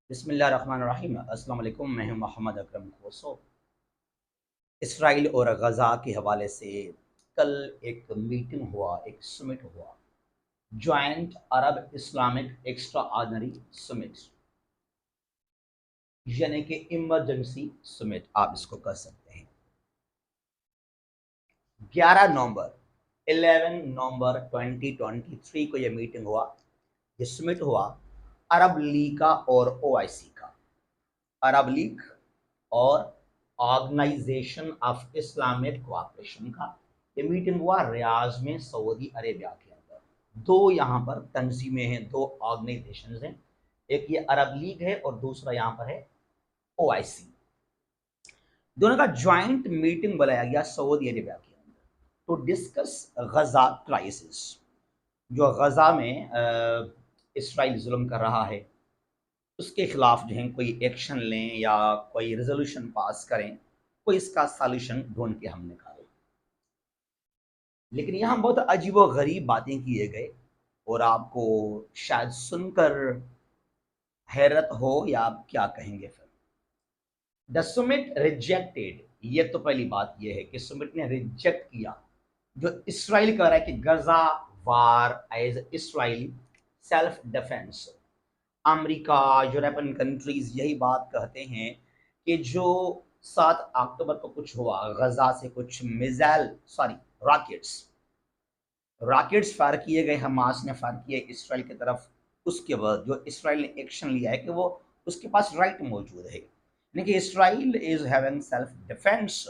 बिस्मिल्लाहिर्रहमानिर्रहीम। अस्सलाम वालेकुम। मैं हूं मोहम्मद अकरम खोसो। इसराइल और गज़ा के हवाले से कल एक मीटिंग हुआ, एक समिट हुआ, जॉइंट अरब इस्लामिक एक्स्ट्रा ऑर्डिनरी समिट, यानी कि इमरजेंसी समिट आप इसको कह सकते हैं। 11 नवंबर 11 नवंबर 2023 को यह मीटिंग हुआ, ये समिट हुआ अरब लीग का और ओआईसी का। अरब लीग और ऑर्गेनाइजेशन ऑफ इस्लामिक कोऑपरेशन का ये मीटिंग हुआ रियाज में, सऊदी अरेबिया के अंदर। दो यहाँ पर तंजीमें हैं, दो ऑर्गेनाइजेशन हैं, एक ये अरब लीग है और दूसरा यहाँ पर है ओआईसी। दोनों का ज्वाइंट मीटिंग बुलाया गया सऊदी अरेबिया के अंदर टू डिस्कस गजा क्राइसिस। जो गजा में इसराइल जुल्म कर रहा है उसके खिलाफ जो है कोई एक्शन लें या कोई रेजोल्यूशन पास करें, कोई इसका सॉल्यूशन ढूंढ के हम निकालें। लेकिन यहाँ बहुत अजीबो गरीब बातें किए गए और आपको शायद सुनकर हैरत हो या आप क्या कहेंगे। फिर द सुमिट रिजेक्टेड, ये तो पहली बात ये है कि सुमिट ने रिजेक्ट किया जो इसराइल कह रहा है कि Gaza war as Israel self defence. America, European countries यही बात कहते हैं कि जो 7 अक्टूबर को कुछ हुआ, गजा से कुछ मिसाइल रॉकेट्स रॉकेट्स फायर किए गए, हमास ने फायर किए इसराइल की तरफ। उसके बाद जो इसराइल ने एक्शन लिया है कि वो उसके पास राइट मौजूद है, यानी कि Israel is having self defence,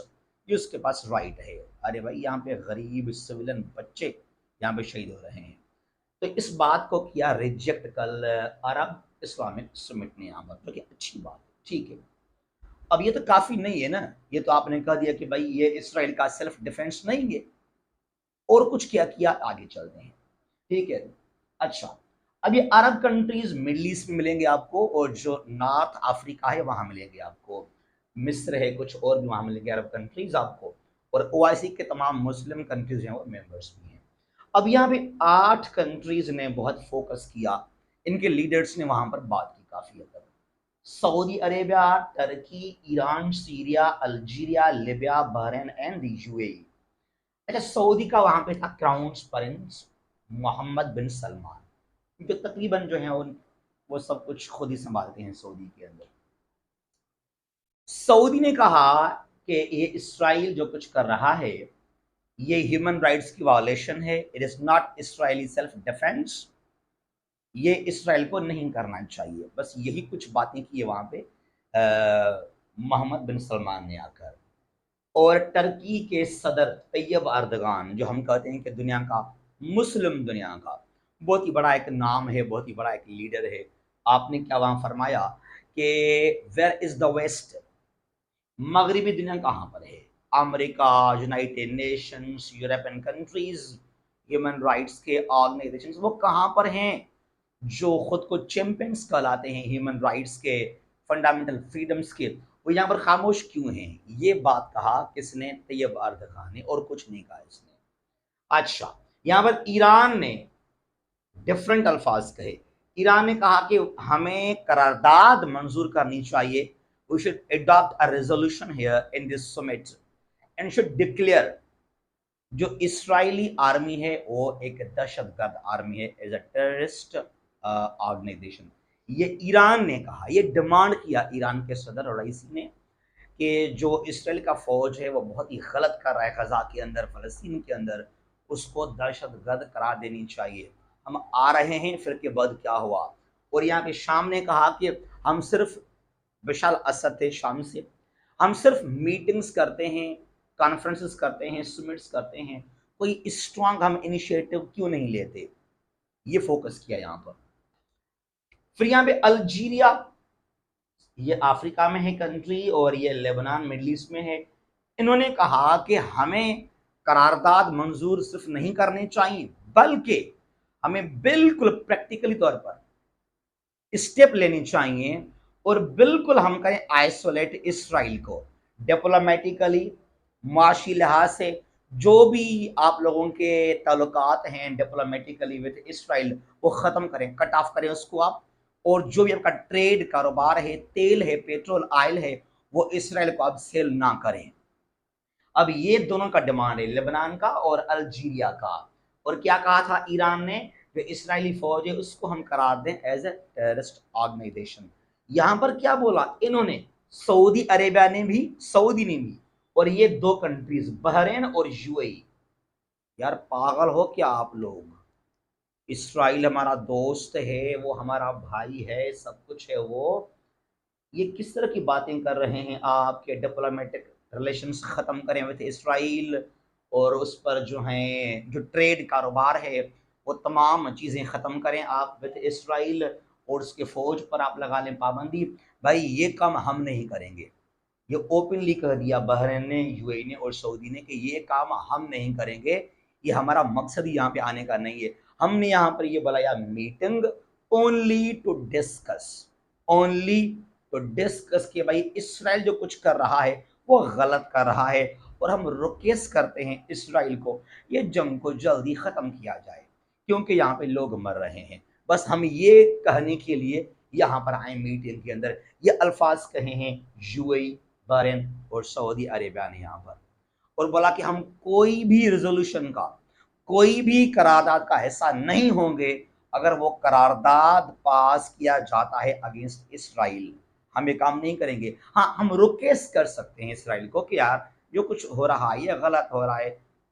ये उसके पास राइट है। अरे भाई, यहाँ पे गरीब सिविलियन बच्चे यहाँ पे शहीद हो रहे हैं। तो इस बात को किया रिजेक्ट कल अरब इस्लामिक समिट ने यहाँ पर, जो कि अच्छी बात है, ठीक है। अब ये तो काफ़ी नहीं है ना, ये तो आपने कह दिया कि भाई ये इसराइल का सेल्फ डिफेंस नहीं है, और कुछ क्या किया आगे चलते हैं, ठीक है। अच्छा, अब ये अरब कंट्रीज मिडल ईस्ट में मिलेंगे आपको, और जो नॉर्थ अफ्रीका है वहाँ मिलेंगे आपको, मिस्र है, कुछ और भी वहाँ मिलेंगे अरब कंट्रीज आपको, और ओआईसी के तमाम मुस्लिम कंट्रीज हैं और मेंबर्स भी हैं। अब यहाँ पे 8 कंट्रीज ने बहुत फोकस किया, इनके लीडर्स ने वहाँ पर बात की काफ़ी हद तक। Saudi Arabia, Turkey, Iran, Syria, Algeria, Libya, Bahrain and UAE. अच्छा, सऊदी का वहाँ पे था क्राउन प्रिंस मोहम्मद बिन सलमान, जो तकरीबन जो है उन वो सब कुछ खुद ही संभालते हैं सऊदी के अंदर। सऊदी ने कहा कि ये इसराइल जो कुछ कर रहा है ये ह्यूमन राइट्स की वायलेशन है, it is not Israeli self defence, ये इसराइल को नहीं करना चाहिए। बस यही कुछ बातें की है वहाँ पे मोहम्मद बिन सलमान ने आकर। और टर्की के सदर तैयब अर्दगान, जो हम कहते हैं कि दुनिया का मुस्लिम दुनिया का बहुत ही बड़ा एक नाम है, बहुत ही बड़ा एक लीडर है, आपने क्या वहाँ फरमाया कि वेयर इज़ द वेस्ट, मगरबी दुनिया कहाँ पर है? America, United Nations, European countries, human rights के ऑर्गेनाइजेशंस, वो कहाँ पर हैं जो खुद को चैंपियंस कहलाते हैं ह्यूमन राइट्स के, फंडामेंटल फ्रीडम्स के? वो यहाँ पर खामोश क्यों हैं? ये बात कहा किसने? तैयब अर्दगान ने, और कुछ नहीं कहा इसने। अच्छा, यहाँ पर ईरान ने डिफरेंट अल्फाज कहे। ईरान ने कहा कि हमें करारदाद मंजूर करनी चाहिए, we should adopt a resolution here in this summit and should declare जो इसराइली आर्मी है वो एक दहशतगर्द आर्मी है, एज अ टेररिस्ट ऑर्गेनाइजेशन। ये ईरान ने कहा, ये डिमांड किया ईरान के सदर और रईसी ने कि जो इसराइल का फौज है वो बहुत ही गलत कर रहा है गजा के अंदर, फलस्तीन के अंदर, उसको दहशतगर्द करार देनी चाहिए। हम आ रहे हैं, फिर के बाद क्या हुआ? और यहाँ पे शाम ने कहा कि हम सिर्फ, बशार असद थे शाम से, हम सिर्फ मीटिंग्स करते हैं, कॉन्फ्रेंसेस करते हैं, समिट्स करते हैं, कोई स्ट्रांग हम इनिशिएटिव क्यों नहीं लेते? ये फोकस किया यहाँ पर। फिर यहाँ पे अल्जीरिया, ये अफ्रीका में है कंट्री और ये लेबनान मिडल ईस्ट में है। इन्होंने कहा कि हमें करारदाद मंजूर सिर्फ नहीं करने चाहिए, बल्कि हमें बिल्कुल प्रैक्टिकली तौर पर स्टेप लेनी चाहिए, और बिल्कुल हम करें आइसोलेट इसराइल को डिप्लोमेटिकली, माशी लिहाज से, जो भी आप लोगों के ताल्लुकात हैं डिप्लोमेटिकली विद इसराइल, वो ख़त्म करें, कट ऑफ करें उसको आप, और जो भी आपका ट्रेड कारोबार है, तेल है, पेट्रोल ऑयल है, वो इसराइल को अब सेल ना करें। अब ये दोनों का डिमांड है, लेबनान का और अल्जीरिया का। और क्या कहा था ईरान ने, जो इसराइली फौज है उसको हम करार दें एज ए टेररिस्ट ऑर्गेनाइजेशन। यहां पर क्या बोला इन्होंने, सऊदी ने भी, और ये दो कंट्रीज बहरीन और यूएई। यार पागल हो क्या आप लोग? इसराइल हमारा दोस्त है, वो हमारा भाई है, सब कुछ है वो। ये किस तरह की बातें कर रहे हैं आप कि डिप्लोमेटिक रिलेशंस ख़त्म करें विद इसराइल, और उस पर जो हैं जो ट्रेड कारोबार है वो तमाम चीज़ें ख़त्म करें आप विद इसराइल, और उसके फ़ौज पर आप लगा लें पाबंदी। भाई ये काम हम नहीं करेंगे। ये ओपनली कह दिया बहरीन ने, यूएई ने और सऊदी ने कि ये काम हम नहीं करेंगे। ये हमारा मकसद ही यहाँ पे आने का नहीं है। हमने यहाँ पर ये बुलाया meeting only to discuss, only to discuss कि भाई इसराइल जो कुछ कर रहा है वो गलत कर रहा है, और हम रिक्वेस्ट करते हैं इसराइल को ये जंग को जल्दी ख़त्म किया जाए, क्योंकि यहाँ पे लोग मर रहे हैं। बस हम ये कहने के लिए यहाँ पर आए मीटिंग के अंदर। ये अल्फाज कहे हैं यूएई, बहरीन और सऊदी अरेबिया ने यहाँ पर, और बोला कि हम कोई भी रेजोल्यूशन का, कोई भी करारदाद का हिस्सा नहीं होंगे अगर वो करारदाद पास किया जाता है अगेंस्ट इसराइल। हम ये काम नहीं करेंगे। हाँ, हम रिक्वेस्ट कर सकते हैं इसराइल को कि यार जो कुछ हो रहा है ये गलत हो रहा है,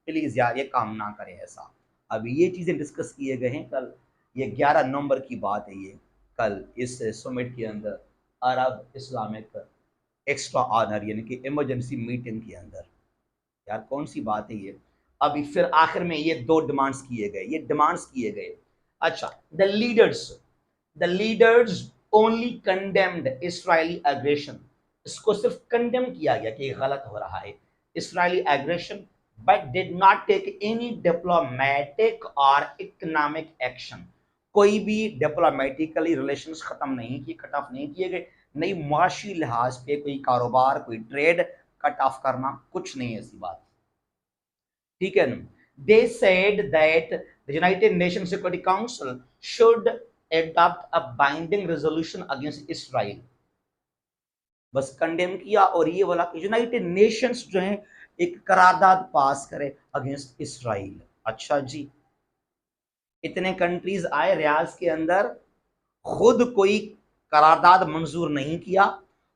प्लीज यार ये काम ना करें ऐसा। अब ये चीजें डिस्कस किए गए हैं कल, ये 11 नवंबर की बात है। ये कल इस समिट के अंदर अरब इस्लामिक एक्स्ट्रा ऑर्डिनरी यानी कि इमरजेंसी मीटिंग के अंदर। यार कौन सी बात है ये? अभी फिर आखिर में ये दो डिमांड्स किए गए, ये डिमांड्स किए गए। अच्छा, the leaders only condemned Israeli aggression. इसको सिर्फ कंडेम किया गया कि ये गलत हो रहा है Israeli aggression, but did not take any diplomatic और इकोनॉमिक एक्शन। कोई भी डिप्लोमेटिकली रिलेशंस खत्म नहीं किए, कट ऑफ नहीं किए गए, नहीं मुआशी लिहाज पे कोई कारोबार, कोई ट्रेड कट ऑफ करना, कुछ नहीं है ऐसी बात। ठीक है ना? They said that the United nation security council should adopt a binding resolution against Israel। बस कंडेम किया और ये बोला कि यूनाइटेड नेशंस जो है एक करारदाद पास करे अगेंस्ट इसराइल। अच्छा जी, इतने कंट्रीज आए रियाज के अंदर, खुद कोई करारदाद मंजूर नहीं किया,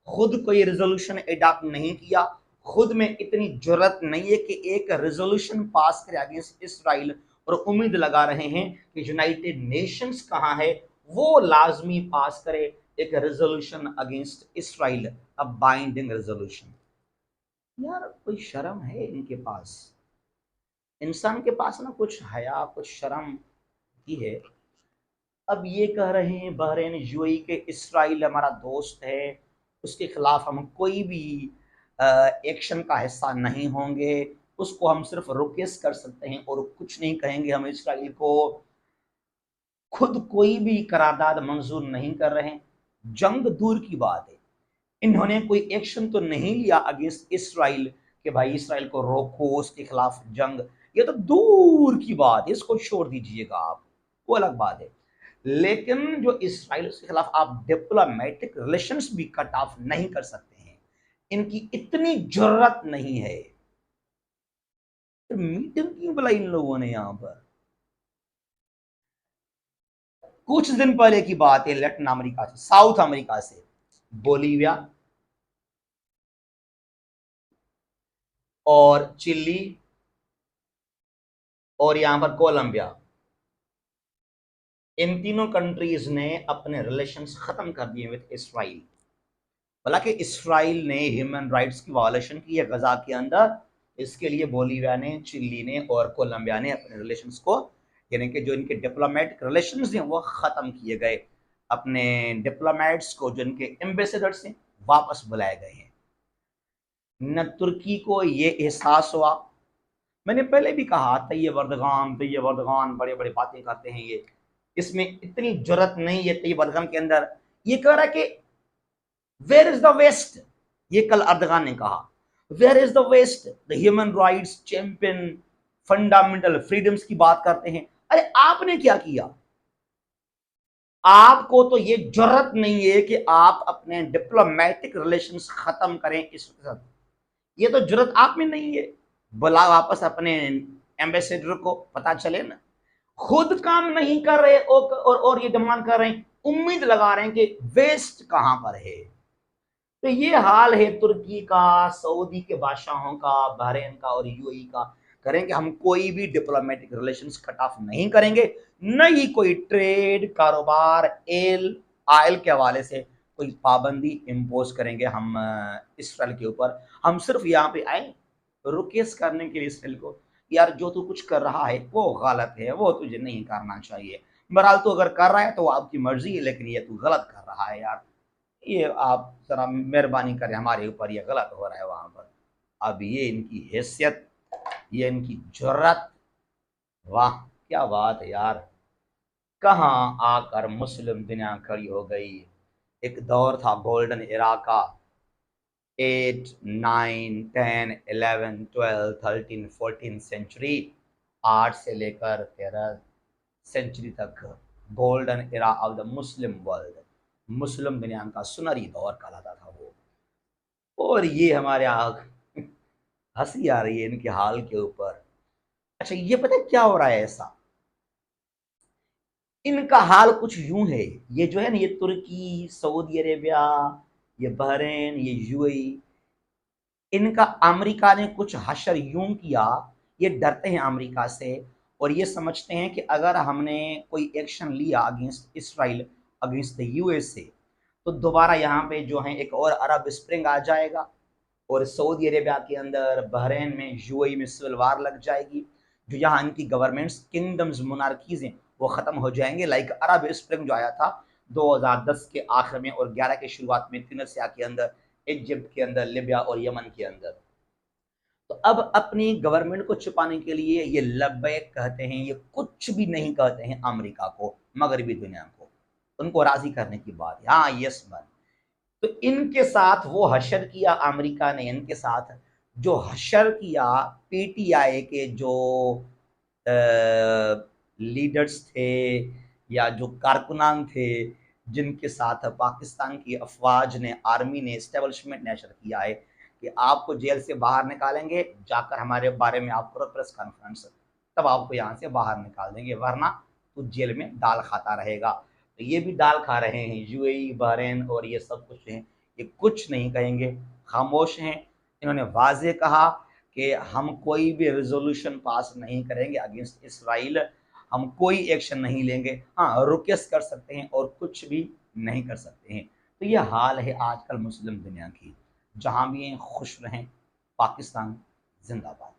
खुद कोई रेजोल्यूशन एडॉप्ट नहीं किया, खुद में इतनी जरूरत नहीं है कि एक रेजोल्यूशन पास करे अगेंस्ट इसराइल, और उम्मीद लगा रहे हैं कि यूनाइटेड नेशंस कहाँ है वो लाजमी पास करे एक resolution against Israel, a binding resolution. यार कोई शर्म है इनके पास? इंसान के पास ना कुछ हया, कुछ शर्म की है। अब ये कह रहे हैं बहरीन, यूएई के इसराइल हमारा दोस्त है, उसके खिलाफ हम कोई भी एक्शन का हिस्सा नहीं होंगे, उसको हम सिर्फ रिक्वेस्ट कर सकते हैं और कुछ नहीं कहेंगे हम इसराइल को। खुद कोई भी करारदाद मंजूर नहीं कर रहे हैं। जंग दूर की बात है, इन्होंने कोई एक्शन तो नहीं लिया अगेंस्ट इसराइल कि भाई इसराइल को रोको, उसके खिलाफ जंग, ये तो दूर की बात है, इसको छोड़ दीजिएगा आप, वो अलग बात है। लेकिन जो इसराइल के खिलाफ आप डिप्लोमेटिक रिलेशंस भी कट ऑफ नहीं कर सकते हैं, इनकी इतनी जरूरत नहीं है, तो मीटिंग क्यों बुलाई इन लोगों ने यहां पर? कुछ दिन पहले की बात है, लैटिन अमेरिका से, साउथ अमेरिका से बोलीविया और चिली और यहां पर कोलंबिया, इन तीनों कंट्रीज ने अपने रिलेशंस खत्म कर दिए विद इसराइल। हालांकि इसराइल ने ह्यूमन राइट्स की वायलेशन की है गजा के अंदर, इसके लिए बोलीविया ने, चिली ने और कोलंबिया ने अपने रिलेशंस को, यानी कि जो इनके डिप्लोमेटिक रिलेशंस हैं वो ख़त्म किए गए। अपने डिप्लोमेट्स को, जो इनके एम्बेसडर्स हैं, वापस बुलाए गए हैं। न तुर्की को ये एहसास हुआ, मैंने पहले भी कहा तैयब अर्दगान बड़े बड़े बातें करते हैं ये, इसमें इतनी जरूरत नहीं है तैयब अर्दगान के अंदर। ये कह रहा है कि वेयर इज द वेस्ट, ये कल अर्दगान ने कहा, where is the West, the human rights champion, fundamental freedoms की बात करते हैं। अरे आपने क्या किया? आपको तो ये जरूरत नहीं है कि आप अपने डिप्लोमेटिक रिलेशंस खत्म करें इसके साथ, ये तो जरूरत आप में नहीं है। बुला वापस अपने एम्बेसडर को, पता चले ना। खुद काम नहीं कर रहे और ये डिमांड कर रहे हैं, उम्मीद लगा रहे हैं कि वेस्ट कहां पर है। तो ये हाल है तुर्की का, सऊदी के बादशाहों का, बहरीन का और यूएई का। करेंगे हम कोई भी डिप्लोमेटिक रिलेशंस कट ऑफ नहीं करेंगे, न ही कोई ट्रेड कारोबार ऑयल के हवाले से कोई पाबंदी इम्पोज करेंगे हम इसराइल के ऊपर। हम सिर्फ यहाँ पे आए रुकेस करने के लिए इसराइल को, यार जो तू कुछ कर रहा है वो गलत है, वो तुझे नहीं करना चाहिए। बहरहाल तू अगर कर रहा है तो आपकी मर्जी है, लेकिन ये तू गलत कर रहा है यार, ये आप जरा मेहरबानी करें हमारे ऊपर, ये गलत हो रहा है वहां पर। अब ये इनकी हैसियत, ये इनकी जुर्रत, वाह क्या बात है यार। कहाँ आकर मुस्लिम दुनिया खड़ी हो गई। एक दौर था गोल्डन एरा का, 8 9 10 11 12 13 14 सेंचुरी, 8 से लेकर 13 सेंचुरी तक golden era of the Muslim world, Muslim दुनिया का सुनहरी दौर कहलाता था वो। और ये हमारे आग हंसी आ रही है इनके हाल के ऊपर। अच्छा ये पता है क्या हो रहा है ऐसा, इनका हाल कुछ यूं है, ये जो है ना, ये तुर्की, सऊदी अरेबिया, ये बहरीन, ये यूएई, इनका अमेरिका ने कुछ हशर यूं किया, ये डरते हैं अमेरिका से और ये समझते हैं कि अगर हमने कोई एक्शन लिया against Israel, against the US से, तो दोबारा यहाँ पे जो है एक और अरब स्प्रिंग आ जाएगा और सऊदी अरेबिया के अंदर, बहरीन में, यूएई में सिविल वार लग जाएगी। जो यहाँ इनकी गवर्नमेंट्स, किंगडम्स, मोनार्कीज हैं, वो ख़त्म हो जाएंगे। लाइक अरब स्प्रिंग जो आया था 2010 के आखिर में और 11 के शुरुआत में, ट्यूनीशिया के अंदर, इजिप्ट के अंदर, लिबिया और यमन के अंदर। तो अब अपनी गवर्नमेंट को छुपाने के लिए ये लब्बैक कहते हैं, ये कुछ भी नहीं कहते हैं अमेरिका को, मगरबी दुनिया को, उनको राजी करने की बात है, हाँ यस मन। तो इनके साथ वो हशर किया अमेरिका ने, इनके साथ जो हशर किया पीटीआई के जो लीडर्स थे या जो कारकुनान थे, जिनके साथ पाकिस्तान की अफवाज ने, आर्मी ने, एस्टेब्लिशमेंट ने हशर किया है कि आपको जेल से बाहर निकालेंगे, जाकर हमारे बारे में आप करो प्रेस कॉन्फ्रेंस, तब आपको यहाँ से बाहर निकाल देंगे, वरना तो जेल में दाल खाता रहेगा। तो ये भी दाल खा रहे हैं, यूएई, बहरीन और ये सब कुछ हैं, ये कुछ नहीं कहेंगे, खामोश हैं। इन्होंने वाज़ेह कहा कि हम कोई भी रेजोल्यूशन पास नहीं करेंगे अगेंस्ट इसराइल, हम कोई एक्शन नहीं लेंगे, हाँ रिक्वेस्ट कर सकते हैं और कुछ भी नहीं कर सकते हैं। तो ये हाल है आजकल मुस्लिम दुनिया की। जहाँ भी हैं खुश रहें। पाकिस्तान जिंदाबाद।